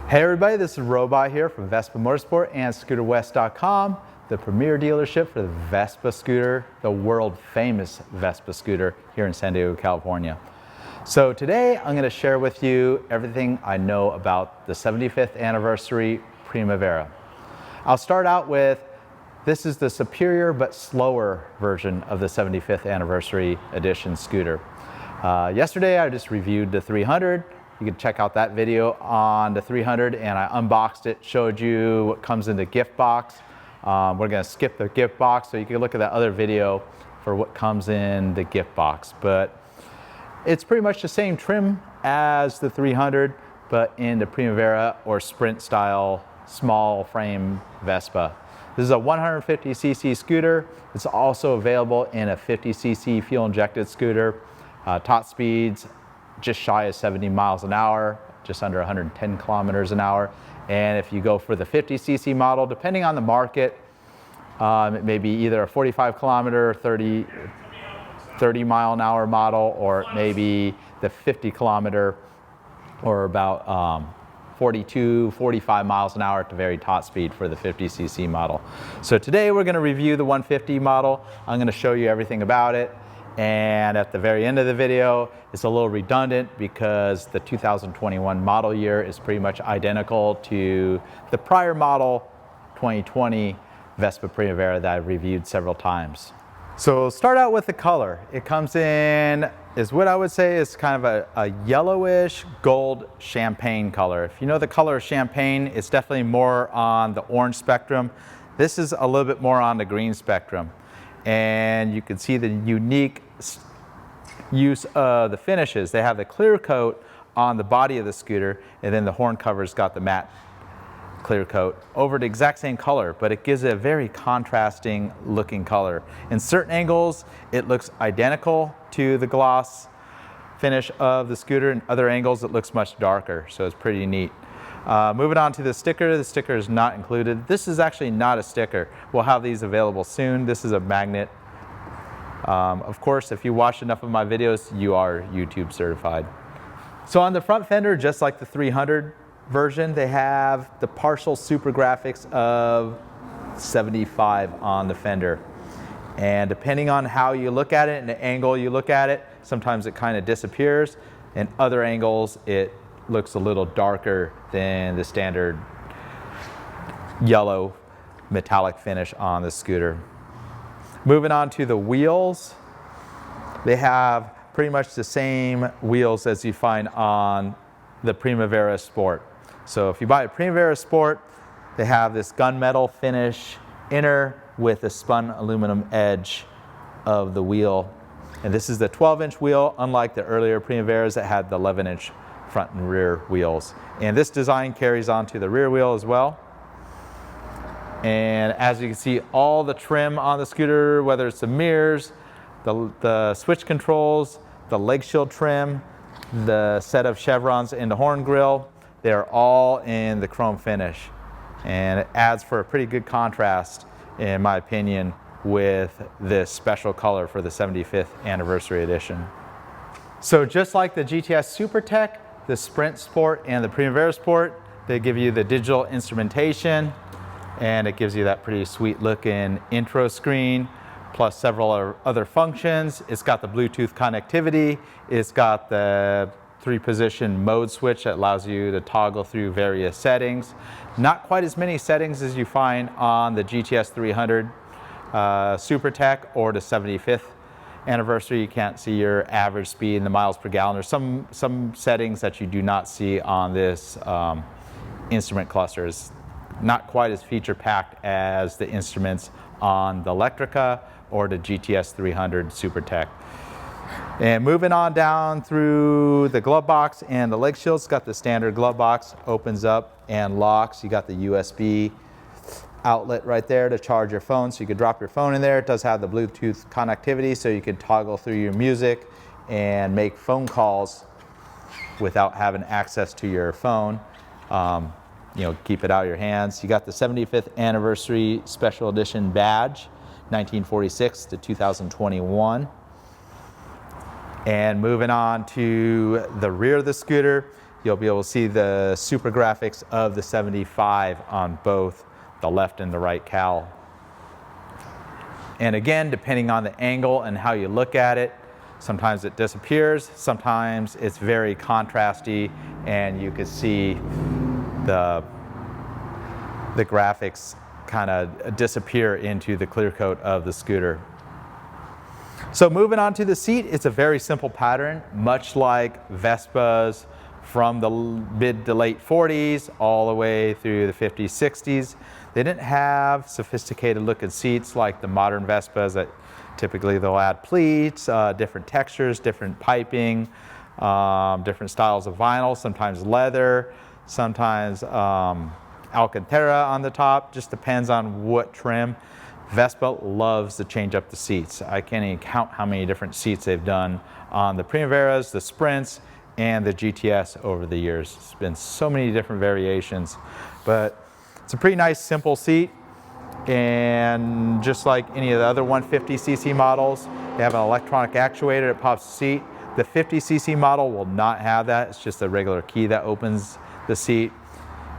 Hey everybody, this is Robot here from Vespa Motorsport and ScooterWest.com, the premier dealership for the Vespa scooter, the world famous Vespa scooter here in San Diego, California. So today I'm going to share with you everything I know about the 75th anniversary Primavera. I'll start out with, this is the superior but slower version of the 75th anniversary edition scooter. Yesterday I just reviewed the 300. You can check out that video on the 300, and I unboxed it, showed you what comes in the gift box. We're going to skip the gift box, so you can look at that other video for what comes in the gift box. But it's pretty much the same trim as the 300, but in the Primavera or Sprint style small frame Vespa. This is a 150cc scooter. It's also available in a 50cc fuel injected scooter. Top speeds just shy of 70 miles an hour, just under 110 kilometers an hour. And if you go for the 50cc model, depending on the market, it may be either a 45 kilometer, 30 mile an hour model, or it may be the 50 kilometer or about 42, 45 miles an hour at the very top speed for the 50cc model. So today we're going to review the 150 model. I'm going to show you everything about it. And at the very end of the video, it's a little redundant because the 2021 model year is pretty much identical to the prior model 2020 Vespa Primavera that I've reviewed several times. So start out with the color. It comes in, is what I would say is kind of a yellowish gold champagne color. If you know the color of champagne, it's definitely more on the orange spectrum. This is a little bit more on the green spectrum. And you can see the unique use of the finishes. They have the clear coat on the body of the scooter, and then the horn cover's got the matte clear coat over the exact same color, but it gives it a very contrasting looking color. In certain angles, it looks identical to the gloss finish of the scooter. In other angles, it looks much darker, so it's pretty neat. Moving on to the sticker is not included. This is actually not a sticker. We'll have these available soon. This is a magnet. Of course, if you watch enough of my videos, you are YouTube certified. So on the front fender, just like the 300 version, they have the partial super graphics of 75 on the fender. And depending on how you look at it and the angle you look at it, sometimes it kind of disappears. In other angles, it looks a little darker than the standard yellow metallic finish on the scooter. Moving on to the wheels, they have pretty much the same wheels as you find on the Primavera Sport. So if you buy a Primavera Sport, they have this gunmetal finish inner with a spun aluminum edge of the wheel. And this is the 12-inch wheel, unlike the earlier Primaveras that had the 11-inch front and rear wheels. And this design carries on to the rear wheel as well. And as you can see, all the trim on the scooter, whether it's the mirrors, the switch controls, the leg shield trim, the set of chevrons in the horn grille, they're all in the chrome finish. And it adds for a pretty good contrast, in my opinion, with this special color for the 75th anniversary edition. So just like the GTS Super Tech, the Sprint Sport and the Primavera Sport, they give you the digital instrumentation, and it gives you that pretty sweet looking intro screen, plus several other functions. It's got the Bluetooth connectivity. It's got the 3-position mode switch that allows you to toggle through various settings. Not quite as many settings as you find on the GTS 300 Super Tech or the 75th anniversary. You can't see your average speed in the miles per gallon. There's some settings that you do not see on this instrument clusters. Not quite as feature packed as the instruments on the Electrica or the GTS 300 Super Tech. And moving on down through the glove box and the leg shields, got the standard glove box, opens up and locks. You got the USB outlet right there to charge your phone, so you could drop your phone in there. It does have the Bluetooth connectivity, so you can toggle through your music and make phone calls without having access to your phone. You know, keep it out of your hands. You got the 75th anniversary special edition badge, 1946 to 2021. And moving on to the rear of the scooter, you'll be able to see the super graphics of the 75 on both the left and the right cowl. And again, depending on the angle and how you look at it, sometimes it disappears, sometimes it's very contrasty, and you can see the graphics kind of disappear into the clear coat of the scooter. So moving on to the seat, it's a very simple pattern, much like Vespas from the mid to late 40s all the way through the 50s, 60s. They didn't have sophisticated looking seats like the modern Vespas that typically they'll add pleats, different textures, different piping, different styles of vinyl, sometimes leather, sometimes Alcantara on the top, just depends on what trim. Vespa loves to change up the seats. I can't even count how many different seats they've done on the Primaveras, the Sprints, and the GTS over the years. It's been so many different variations, but it's a pretty nice simple seat, and just like any of the other 150cc models, they have an electronic actuator that pops the seat. The 50cc model will not have that. It's just a regular key that opens the seat.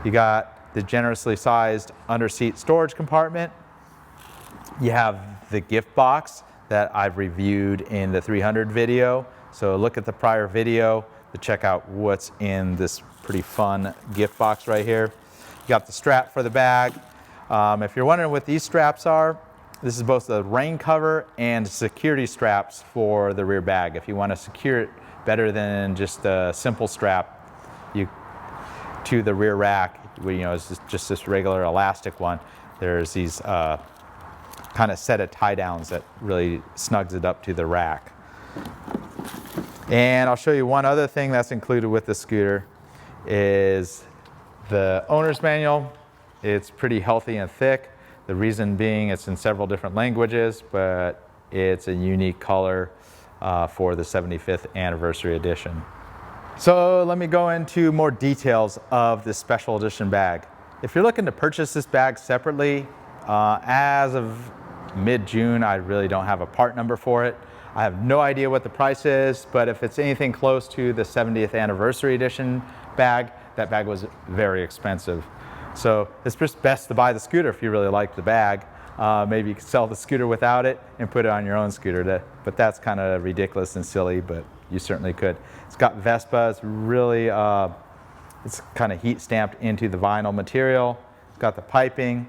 You got the generously sized under seat storage compartment. You have the gift box that I've reviewed in the 300 video. So look at the prior video to check out what's in this pretty fun gift box right here. You got the strap for the bag. If you're wondering what these straps are, this is both the rain cover and security straps for the rear bag. If you want to secure it better than just a simple strap to the rear rack, it's just this regular elastic one. There's these kind of set of tie downs that really snugs it up to the rack. And I'll show you one other thing that's included with the scooter is the owner's manual. It's pretty healthy and thick. The reason being it's in several different languages, but it's a unique color for the 75th anniversary edition. So let me go into more details of this special edition bag. If you're looking to purchase this bag separately, as of mid-June, I really don't have a part number for it. I have no idea what the price is, but if it's anything close to the 70th anniversary edition bag, that bag was very expensive. So it's just best to buy the scooter if you really like the bag. Maybe you could sell the scooter without it and put it on your own scooter, but that's kind of ridiculous and silly, but you certainly could. It's got Vespa, it's really, it's kind of heat stamped into the vinyl material. It's got the piping,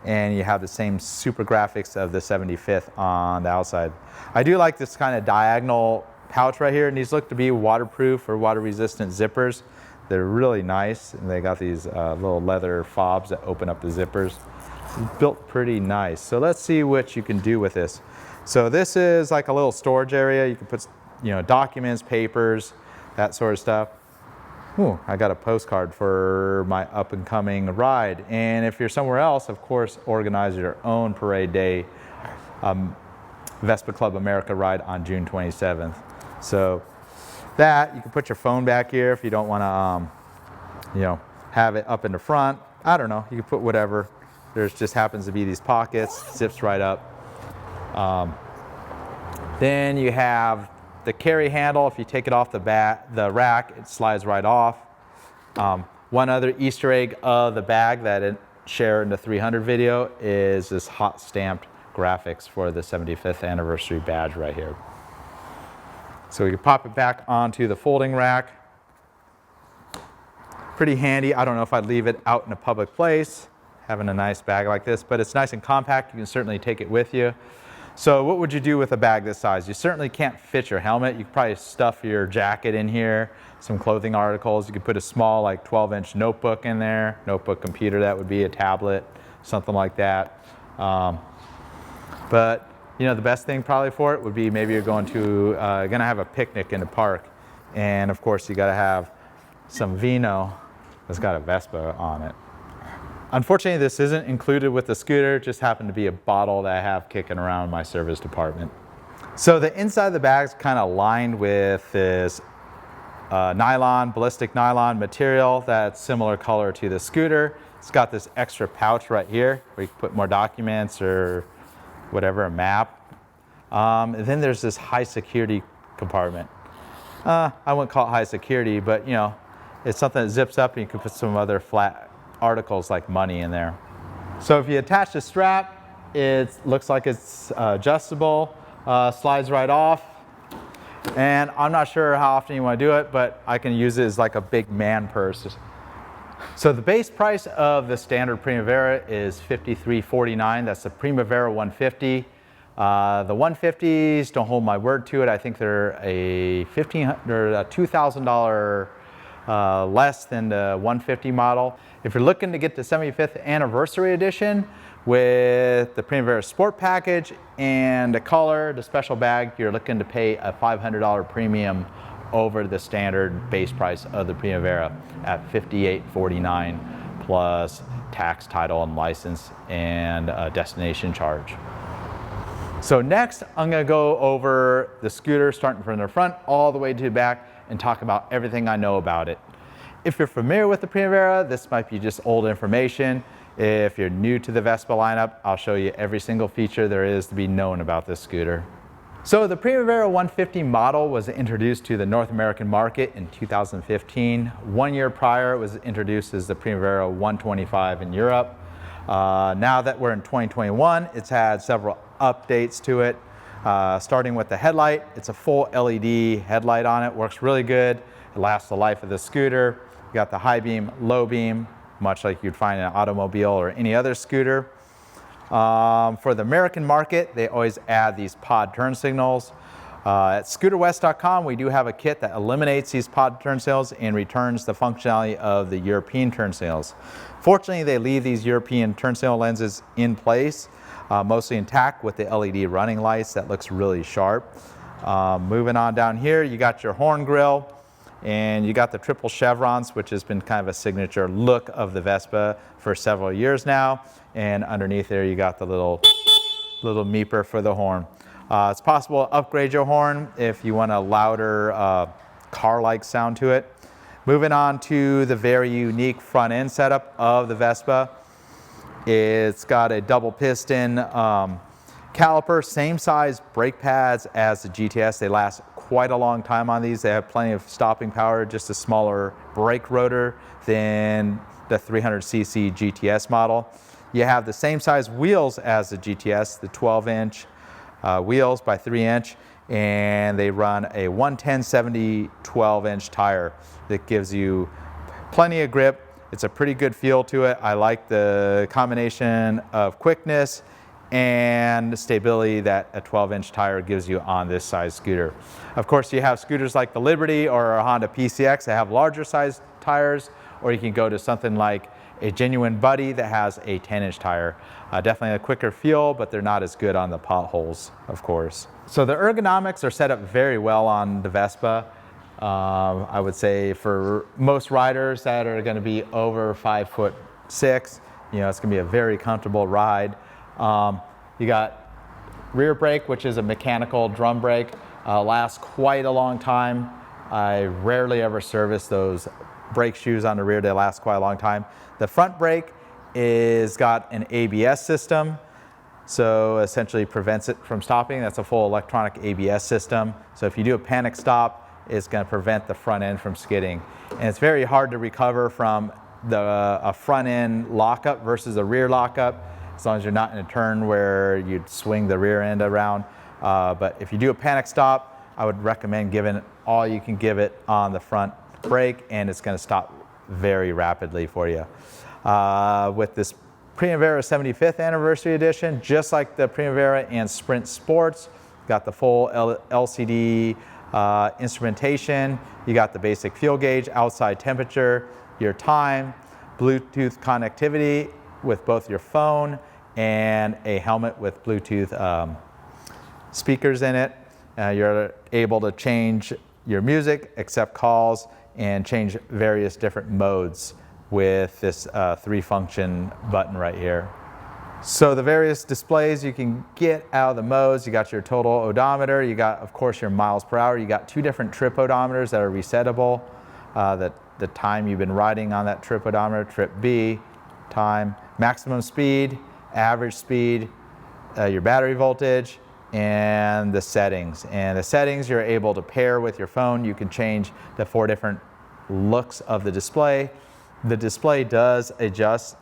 and you have the same super graphics of the 75th on the outside. I do like this kind of diagonal pouch right here, and these look to be waterproof or water resistant zippers. They're really nice, and they got these little leather fobs that open up the zippers. It's built pretty nice. So let's see what you can do with this. So this is like a little storage area. You can put documents, papers, that sort of stuff. Ooh, I got a postcard for my up and coming ride. And if you're somewhere else, of course, organize your own parade day Vespa Club America ride on June 27th. So that, you can put your phone back here if you don't want to, have it up in the front. I don't know, you can put whatever. There's just happens to be these pockets, zips right up. Then you have the carry handle. If you take it off the rack, it slides right off. One other Easter egg of the bag that I share in the 300 video is this hot stamped graphics for the 75th anniversary badge right here. So we can pop it back onto the folding rack. Pretty handy. I don't know if I'd leave it out in a public place, having a nice bag like this, but it's nice and compact. You can certainly take it with you. So what would you do with a bag this size? You certainly can't fit your helmet. You could probably stuff your jacket in here, some clothing articles. You could put a small, like 12-inch notebook in there, notebook computer, that would be a tablet, something like that. But the best thing probably for it would be maybe you're going to have a picnic in the park, and of course you got to have some vino that's got a Vespa on it. Unfortunately, this isn't included with the scooter. It just happened to be a bottle that I have kicking around my service department. So the inside of the bag is kind of lined with this ballistic nylon material that's similar color to the scooter. It's got this extra pouch right here where you can put more documents or whatever, a map. And then there's this high security compartment. I wouldn't call it high security, but It's something that zips up and you can put some other flat articles like money in there. So if you attach the strap, it looks like it's adjustable, slides right off. And I'm not sure how often you want to do it, but I can use it as like a big man purse. So the base price of the standard Primavera is $53.49. That's the Primavera 150. The 150s, don't hold my word to it. I think they're a $2,000 less than the 150 model. If you're looking to get the 75th anniversary edition with the Primavera Sport package and the color, the special bag, you're looking to pay a $500 premium over the standard base price of the Primavera at $58.49 plus tax, title, and license and destination charge. So next, I'm going to go over the scooter starting from the front all the way to the back and talk about everything I know about it. If you're familiar with the Primavera, this might be just old information. If you're new to the Vespa lineup, I'll show you every single feature there is to be known about this scooter. So the Primavera 150 model was introduced to the North American market in 2015. 1 year prior, it was introduced as the Primavera 125 in Europe. Now that we're in 2021, it's had several updates to it. Starting with the headlight, it's a full LED headlight on it, works really good. It lasts the life of the scooter. You got the high beam, low beam, much like you'd find in an automobile or any other scooter. For the American market, they always add these pod turn signals. At scooterwest.com, we do have a kit that eliminates these pod turn signals and returns the functionality of the European turn signals. Fortunately, they leave these European turn signal lenses in place, mostly intact with the LED running lights. That looks really sharp. Moving on down here, you got your horn grille and you got the triple chevrons, which has been kind of a signature look of the Vespa for several years now. And underneath there, you got the little meeper for the horn. It's possible to upgrade your horn if you want a louder car-like sound to it. Moving on to the very unique front end setup of the Vespa. It's got a double piston caliper, same size brake pads as the GTS. They last quite a long time on these. They have plenty of stopping power, just a smaller brake rotor than the 300cc GTS model. You have the same size wheels as the GTS, the 12-inch wheels by 3-inch, and they run a 110/70 12-inch tire that gives you plenty of grip. It's a pretty good feel to it. I like the combination of quickness and stability that a 12-inch tire gives you on this size scooter. Of course, you have scooters like the Liberty or a Honda PCX that have larger size tires, or you can go to something like a genuine Buddy that has a 10-inch tire. Definitely a quicker feel, but they're not as good on the potholes, of course. So the ergonomics are set up very well on the Vespa. I would say for most riders that are going to be over 5'6", you know, it's going to be a very comfortable ride. You got rear brake, which is a mechanical drum brake, lasts quite a long time. I rarely ever service those brake shoes on the rear. They last quite a long time. The front brake is got an ABS system, so essentially prevents it from stopping. That's a full electronic ABS system. So if you do a panic stop, it's going to prevent the front end from skidding. And it's very hard to recover from a front end lockup versus a rear lockup, as long as you're not in a turn where you'd swing the rear end around. But if you do a panic stop, I would recommend giving it all you can give it on the front brake, and it's going to stop very rapidly for you. With this Primavera 75th Anniversary Edition, just like the Primavera and Sprint Sports, got the full LCD instrumentation, you got the basic fuel gauge, outside temperature, your time, Bluetooth connectivity with both your phone and a helmet with Bluetooth speakers in it. You're able to change your music, accept calls, and change various different modes with this 3-function button right here. So the various displays you can get out of the modes, you got your total odometer, you got, of course, your miles per hour, you got 2 different trip odometers that are resettable. The time you've been riding on that trip odometer, trip B, time, maximum speed, average speed, your battery voltage, and the settings. And the settings you're able to pair with your phone. You can change the 4 different looks of the display. The display does adjust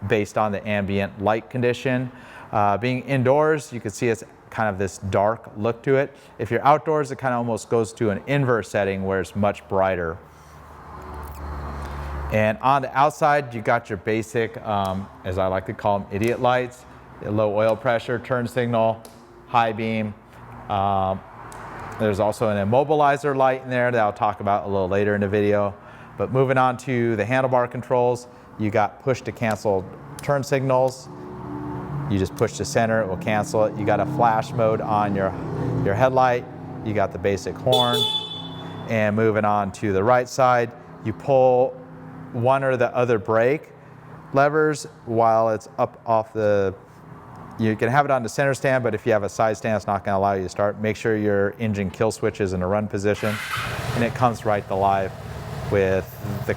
based on the ambient light condition. Being indoors, you can see it's kind of this dark look to it. If you're outdoors, it kind of almost goes to an inverse setting where it's much brighter. And on the outside, you got your basic, as I like to call them, idiot lights, low oil pressure, turn signal, high beam. There's also an immobilizer light in there that I'll talk about a little later in the video. But moving on to the handlebar controls, you got push to cancel turn signals. You just push to center, it will cancel it. You got a flash mode on your headlight. You got the basic horn. And moving on to the right side, you pull one or the other brake levers while it's up off the, you can have it on the center stand, but if you have a side stand, it's not going to allow you to start. Make sure your engine kill switch is in a run position, and it comes right to life with the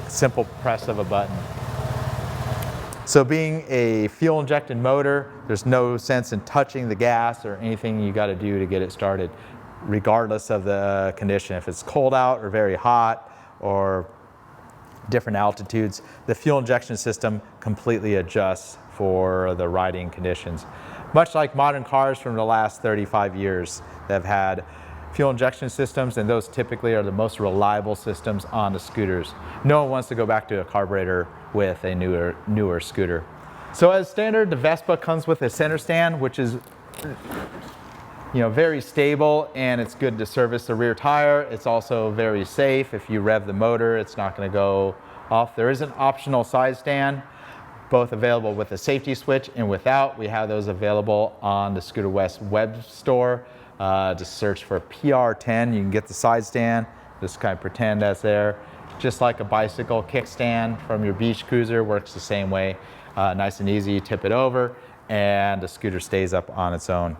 simple press of a button. So being a fuel injected motor, there's no sense in touching the gas or anything you got to do to get it started, regardless of the condition. If it's cold out or very hot or different altitudes, the fuel injection system completely adjusts for the riding conditions. Much like modern cars from the last 35 years that have had fuel injection systems, and those typically are the most reliable systems on the scooters. No one wants to go back to a carburetor with a newer scooter. So as standard, the Vespa comes with a center stand, which is very stable, and it's good to service the rear tire. It's also very safe. If you rev the motor, it's not going to go off. There is an optional side stand, both available with a safety switch and without. We have those available on the Scooter West web store. Just search for PR10. You can get the side stand. Just kind of pretend that's there. Just like a bicycle kickstand from your beach cruiser, works the same way. Nice and easy, you tip it over, and the scooter stays up on its own.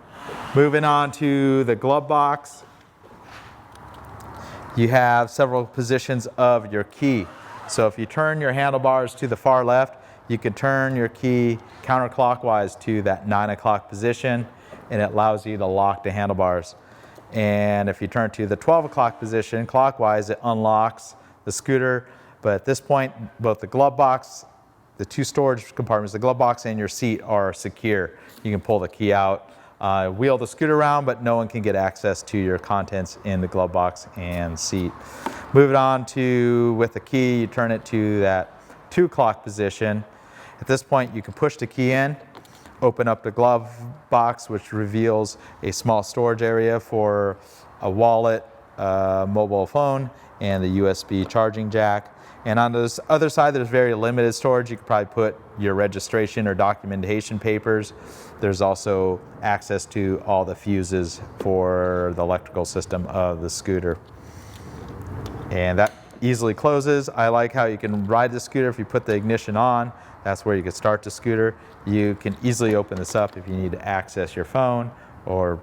Moving on to the glove box, you have several positions of your key. So if you turn your handlebars to the far left, you can turn your key counterclockwise to that 9 o'clock position, and it allows you to lock the handlebars. And if you turn to the 12 o'clock position clockwise, it unlocks the scooter. But at this point, both the glove box, the two storage compartments, the glove box and your seat are secure. You can pull the key out, wheel the scooter around, but no one can get access to your contents in the glove box and seat. Moving on to, with the key, you turn it to that 2 o'clock position. At this point, you can push the key in, open up the glove box, which reveals a small storage area for a wallet, mobile phone, and the USB charging jack. And on this other side, there's very limited storage. You could probably put your registration or documentation papers. There's also access to all the fuses for the electrical system of the scooter. And that easily closes. I like how you can ride the scooter if you put the ignition on. That's where you can start the scooter. You can easily open this up if you need to access your phone or,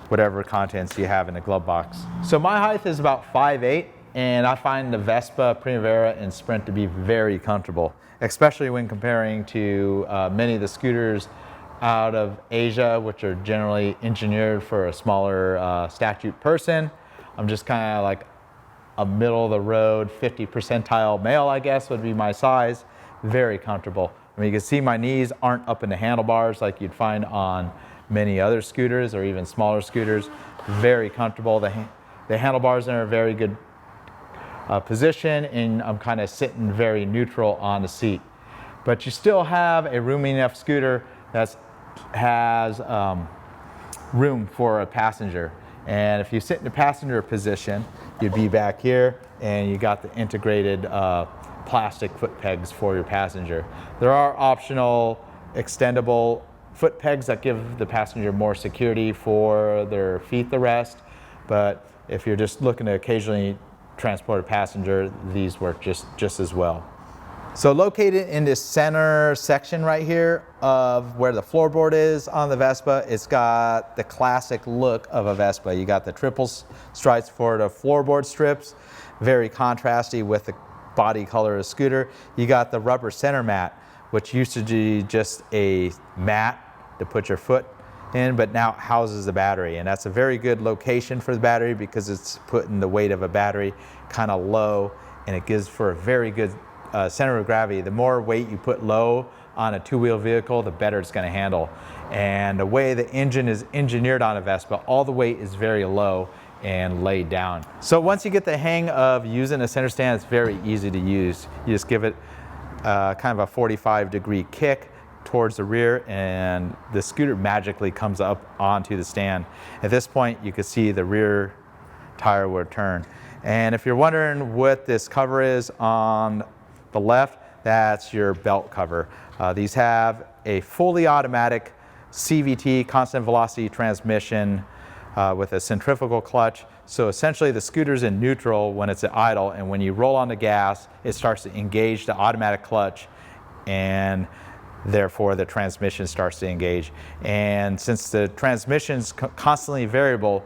whatever contents you have in the glove box. So my height is about 5'8", and I find the Vespa Primavera and Sprint to be very comfortable, especially when comparing to many of the scooters out of Asia, which are generally engineered for a smaller statute person. I'm just kind of like a middle of the road, 50 percentile male, I guess, would be my size. Very comfortable. I mean, you can see my knees aren't up in the handlebars like you'd find on many other scooters or even smaller scooters. Very comfortable. The handlebars are in a very good position, and I'm kind of sitting very neutral on the seat. But you still have a roomy enough scooter that has room for a passenger. And if you sit in the passenger position, you'd be back here, and you got the integrated plastic foot pegs for your passenger. There are optional extendable foot pegs that give the passenger more security for their feet to rest, but if you're just looking to occasionally transport a passenger, these work just as well. So located in this center section right here of where the floorboard is on the Vespa, it's got the classic look of a Vespa. You got the triple stripes for the floorboard strips, very contrasty with the body color of the scooter. You got the rubber center mat, which used to be just a mat to put your foot in, but now it houses the battery, and that's a very good location for the battery because it's putting the weight of a battery kind of low, and it gives for a very good center of gravity. The more weight you put low on a two-wheel vehicle, the better it's going to handle. And the way the engine is engineered on a Vespa, all the weight is very low and laid down. So once you get the hang of using a center stand, it's very easy to use. You just give it kind of a 45-degree kick towards the rear, and the scooter magically comes up onto the stand. At this point, you can see the rear tire will turn. And if you're wondering what this cover is on the left, that's your belt cover. These have a fully automatic CVT, constant velocity transmission, with a centrifugal clutch. So essentially the scooter's in neutral when it's at idle, and when you roll on the gas, it starts to engage the automatic clutch, and therefore the transmission starts to engage. And since the transmission's constantly variable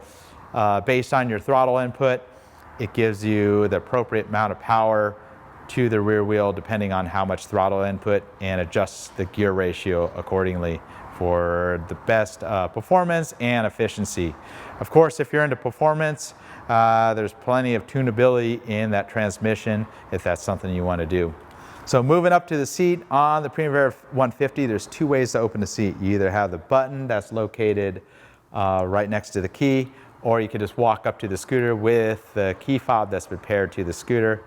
based on your throttle input, it gives you the appropriate amount of power to the rear wheel depending on how much throttle input, and adjusts the gear ratio accordingly for the best performance and efficiency. Of course, if you're into performance, there's plenty of tunability in that transmission if that's something you want to do. So moving up to the seat on the Primavera 150, there's two ways to open the seat. You either have the button that's located right next to the key, or you can just walk up to the scooter with the key fob that's been paired to the scooter,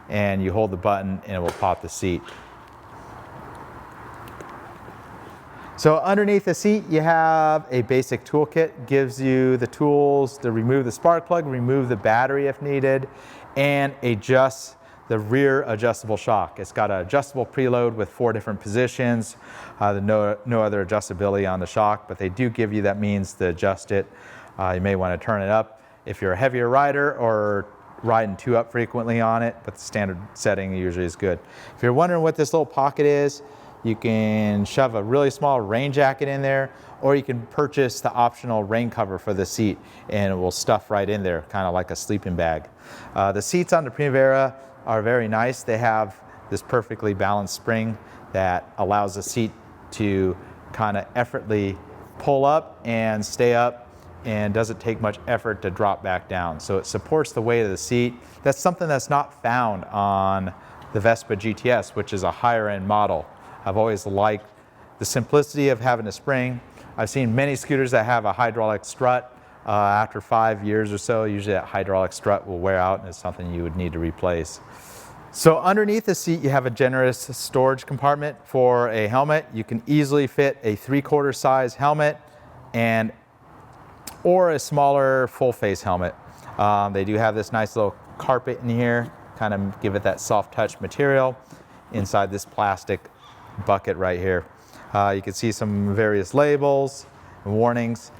and you hold the button and it will pop the seat. So underneath the seat, you have a basic toolkit. Gives you the tools to remove the spark plug, remove the battery if needed, and adjust the rear adjustable shock. It's got an adjustable preload with 4 different positions. No other adjustability on the shock, but they do give you that means to adjust it. You may want to turn it up if you're a heavier rider or riding 2-up frequently on it, but the standard setting usually is good. If you're wondering what this little pocket is, you can shove a really small rain jacket in there, or you can purchase the optional rain cover for the seat, and it will stuff right in there, kind of like a sleeping bag. The seats on the Primavera are very nice. They have this perfectly balanced spring that allows the seat to kind of effortlessly pull up and stay up, and doesn't take much effort to drop back down. So it supports the weight of the seat. That's something that's not found on the Vespa GTS, which is a higher end model. I've always liked the simplicity of having a spring. I've seen many scooters that have a hydraulic strut. After 5 years or so, usually that hydraulic strut will wear out, and it's something you would need to replace. So underneath the seat, you have a generous storage compartment for a helmet. You can easily fit a 3/4 size helmet or a smaller full face helmet. They do have this nice little carpet in here, kind of give it that soft touch material inside this plastic bucket right here. You can see some various labels and warnings,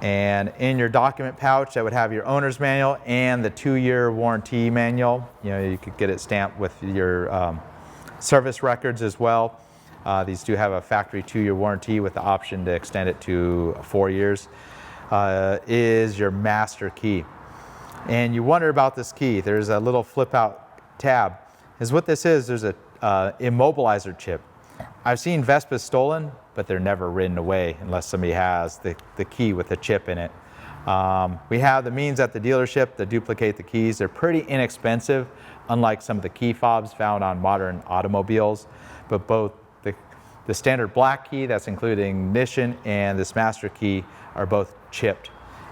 and in your document pouch that would have your owner's manual and the 2-year warranty manual. You know, you could get it stamped with your service records as well. These do have a factory 2-year warranty with the option to extend it to 4 years. Is your master key. And you wonder about this key. There's a little flip out tab. Is what this is, there's a immobilizer chip. I've seen Vespas stolen, but they're never ridden away unless somebody has the key with the chip in it. We have the means at the dealership to duplicate the keys. They're pretty inexpensive, unlike some of the key fobs found on modern automobiles. But both the standard black key that's included in ignition and this master key are both chipped.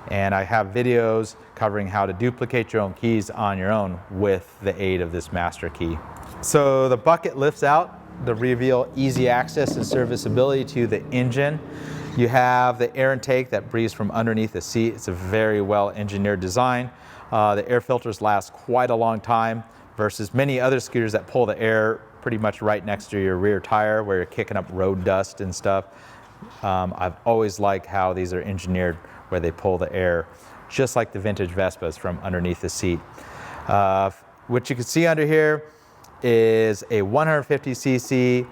And I have videos covering how to duplicate your own keys on your own with the aid of this master key. So the bucket lifts out to reveal easy access and serviceability to the engine. You have the air intake that breathes from underneath the seat. It's a very well engineered design. The air filters last quite a long time versus many other scooters that pull the air pretty much right next to your rear tire where you're kicking up road dust and stuff. I've always liked how these are engineered where they pull the air just like the vintage Vespas from underneath the seat. What you can see under here is a 150cc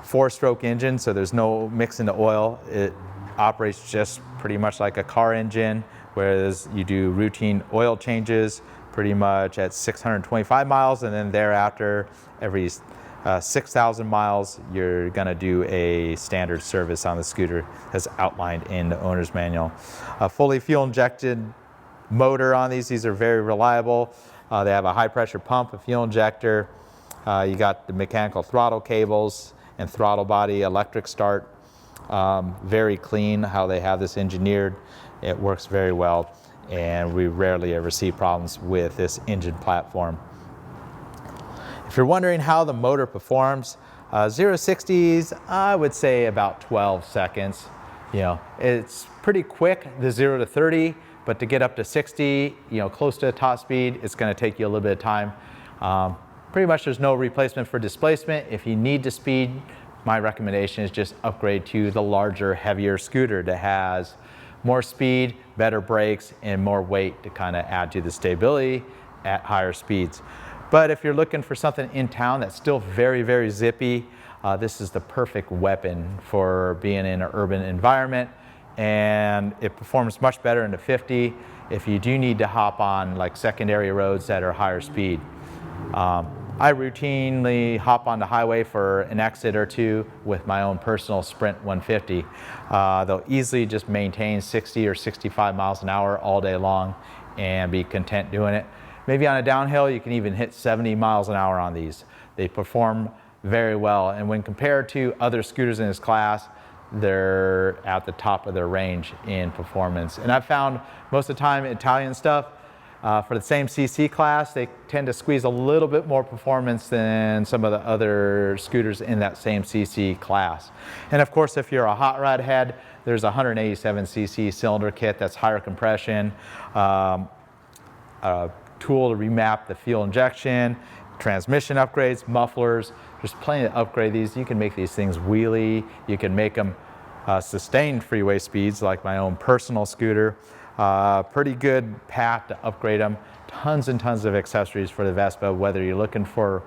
4-stroke engine, so there's no mixing the oil. It operates just pretty much like a car engine, whereas you do routine oil changes pretty much at 625 miles, and then thereafter every 6,000 miles, you're going to do a standard service on the scooter as outlined in the owner's manual. A fully fuel injected motor on these are very reliable. They have a high pressure pump, a fuel injector. You got the mechanical throttle cables and throttle body, electric start. Very clean how they have this engineered. It works very well, and we rarely ever see problems with this engine platform. If you're wondering how the motor performs, 0-60s, I would say about 12 seconds. You know, it's pretty quick, the 0 to 30, but to get up to 60, you know, close to top speed, it's going to take you a little bit of time. Pretty much there's no replacement for displacement. If you need to speed, my recommendation is just upgrade to the larger, heavier scooter that has more speed, better brakes, and more weight to kind of add to the stability at higher speeds. But if you're looking for something in town that's still very, very zippy, this is the perfect weapon for being in an urban environment, and it performs much better in the 50 if you do need to hop on like secondary roads that are higher speed. I routinely hop on the highway for an exit or two with my own personal Sprint 150. They'll easily just maintain 60 or 65 miles an hour all day long and be content doing it. Maybe on a downhill, you can even hit 70 miles an hour on these. They perform very well, and when compared to other scooters in this class, they're at the top of their range in performance. And I've found most of the time Italian stuff, for the same CC class, they tend to squeeze a little bit more performance than some of the other scooters in that same CC class. And of course, if you're a hot rod head, there's a 187cc cylinder kit that's higher compression, a tool to remap the fuel injection, transmission upgrades, mufflers. There's plenty to upgrade these. You can make these things wheelie. You can make them sustained freeway speeds like my own personal scooter. Pretty good path to upgrade them. Tons and tons of accessories for the Vespa, whether you're looking for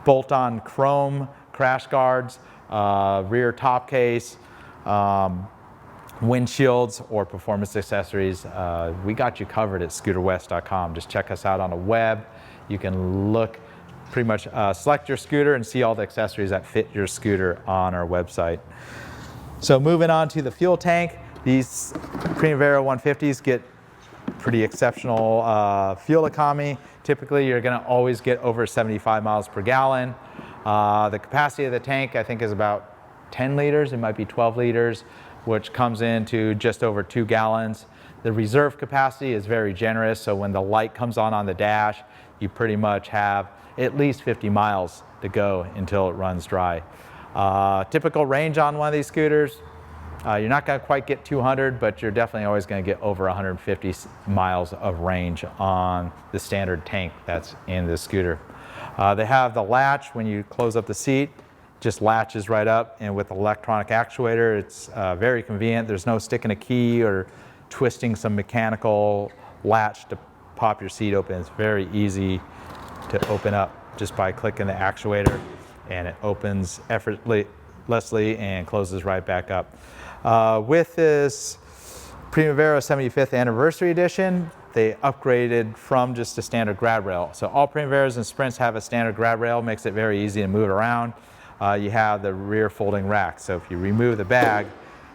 bolt-on chrome crash guards, rear top case, windshields, or performance accessories. We got you covered at scooterwest.com. Just check us out on the web. You can look, pretty much select your scooter and see all the accessories that fit your scooter on our website. So moving on to the fuel tank, these Primavera 150s get pretty exceptional fuel economy. Typically, you're going to always get over 75 miles per gallon. The capacity of the tank, I think, is about 10 liters. It might be 12 liters, which comes into just over 2 gallons. The reserve capacity is very generous, so when the light comes on the dash, you pretty much have at least 50 miles to go until it runs dry. Typical range on one of these scooters, you're not going to quite get 200, but you're definitely always going to get over 150 miles of range on the standard tank that's in this scooter. They have the latch. When you close up the seat, just latches right up, and with electronic actuator, it's very convenient. There's no sticking a key or twisting some mechanical latch to pop your seat open. It's very easy to open up just by clicking the actuator, and it opens effortlessly and closes right back up. With this Primavera 75th Anniversary Edition, they upgraded from just a standard grab rail. So all Primaveras and Sprints have a standard grab rail, makes it very easy to move it around. You have the rear folding rack. So if you remove the bag,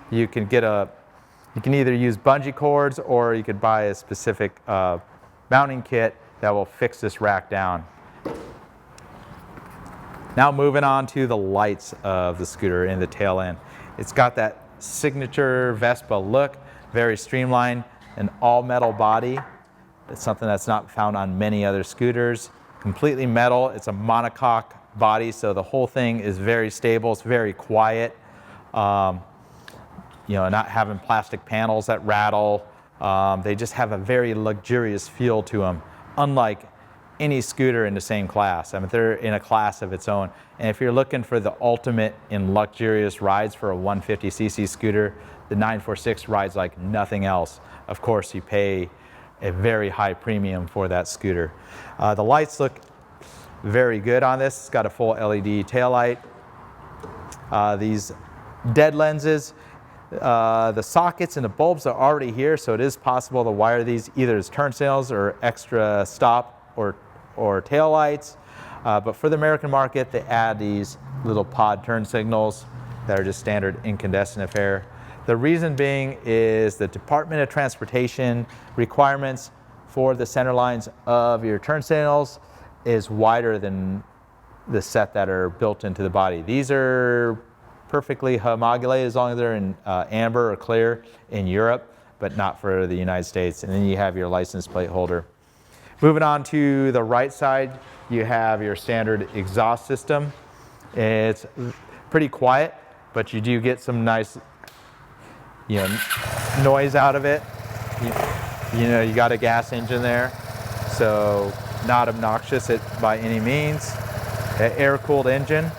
you can either use bungee cords, or you could buy a specific mounting kit that will fix this rack down. Now moving on to the lights of the scooter in the tail end. It's got that signature Vespa look, very streamlined, an all metal body. It's something that's not found on many other scooters. Completely metal. It's a monocoque body, so the whole thing is very stable. It's very quiet. You know, not having plastic panels that rattle. They just have a very luxurious feel to them, unlike any scooter in the same class. I mean, they're in a class of its own. And if you're looking for the ultimate in luxurious rides for a 150cc scooter, the 946 rides like nothing else. Of course, you pay a very high premium for that scooter. The lights look very good on this. It's got a full LED taillight. These dead lenses, the sockets and the bulbs are already here, so it is possible to wire these either as turn signals or extra stop or tail lights. But for the American market, they add these little pod turn signals that are just standard incandescent affair. The reason being is the Department of Transportation requirements for the center lines of your turn signals is wider than the set that are built into the body. These are perfectly homologulated as long as they're in amber or clear in Europe, but not for the United States. And then you have your license plate holder. Moving on to the right side, you have your standard exhaust system. It's pretty quiet, but you do get some nice, noise out of it. You got a gas engine there, so not obnoxious by any means. An air-cooled engine,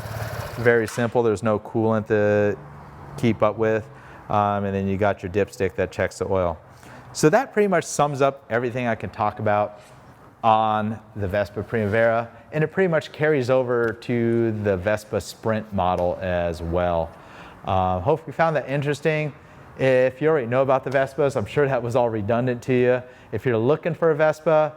very simple. There's no coolant to keep up with, and then you got your dipstick that checks the oil. So that pretty much sums up everything I can talk about on the Vespa Primavera, and it pretty much carries over to the Vespa Sprint model as well. Hope you found that interesting. If you already know about the Vespas, I'm sure that was all redundant to you. If you're looking for a Vespa,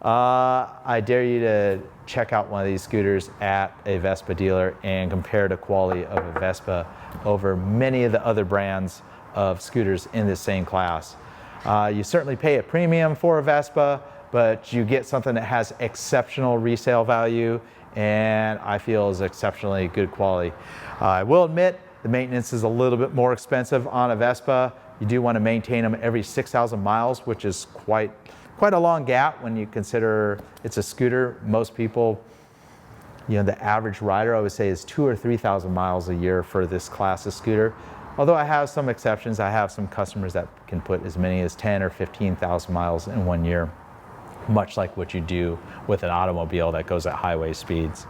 I dare you to check out one of these scooters at a Vespa dealer and compare the quality of a Vespa over many of the other brands of scooters in the same class. You certainly pay a premium for a Vespa, but you get something that has exceptional resale value and I feel is exceptionally good quality. I will admit the maintenance is a little bit more expensive on a Vespa. You do want to maintain them every 6,000 miles, which is quite a long gap when you consider it's a scooter. Most people, the average rider I would say is 2,000 or 3,000 miles a year for this class of scooter. Although I have some exceptions, I have some customers that can put as many as 10,000 or 15,000 miles in 1 year, much like what you do with an automobile that goes at highway speeds.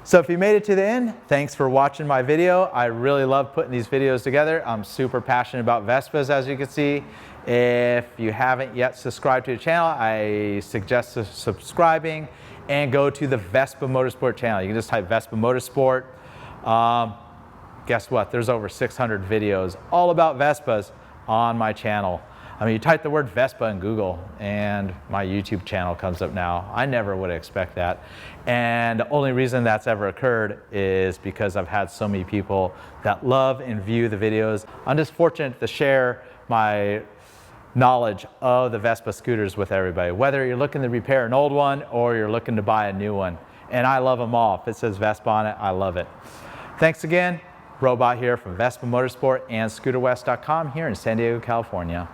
So if you made it to the end, thanks for watching my video. I really love putting these videos together. I'm super passionate about Vespas, as you can see. If you haven't yet subscribed to the channel, I suggest subscribing and go to the Vespa Motorsport channel. You can just type Vespa Motorsport. Guess what? There's over 600 videos all about Vespas on my channel. I mean, you type the word Vespa in Google and my YouTube channel comes up now. I never would expect that. And the only reason that's ever occurred is because I've had so many people that love and view the videos. I'm just fortunate to share my knowledge of the Vespa scooters with everybody, whether you're looking to repair an old one or you're looking to buy a new one. And I love them all. If it says Vespa on it, I love it. Thanks again. Robot here from Vespa Motorsport and ScooterWest.com here in San Diego, California.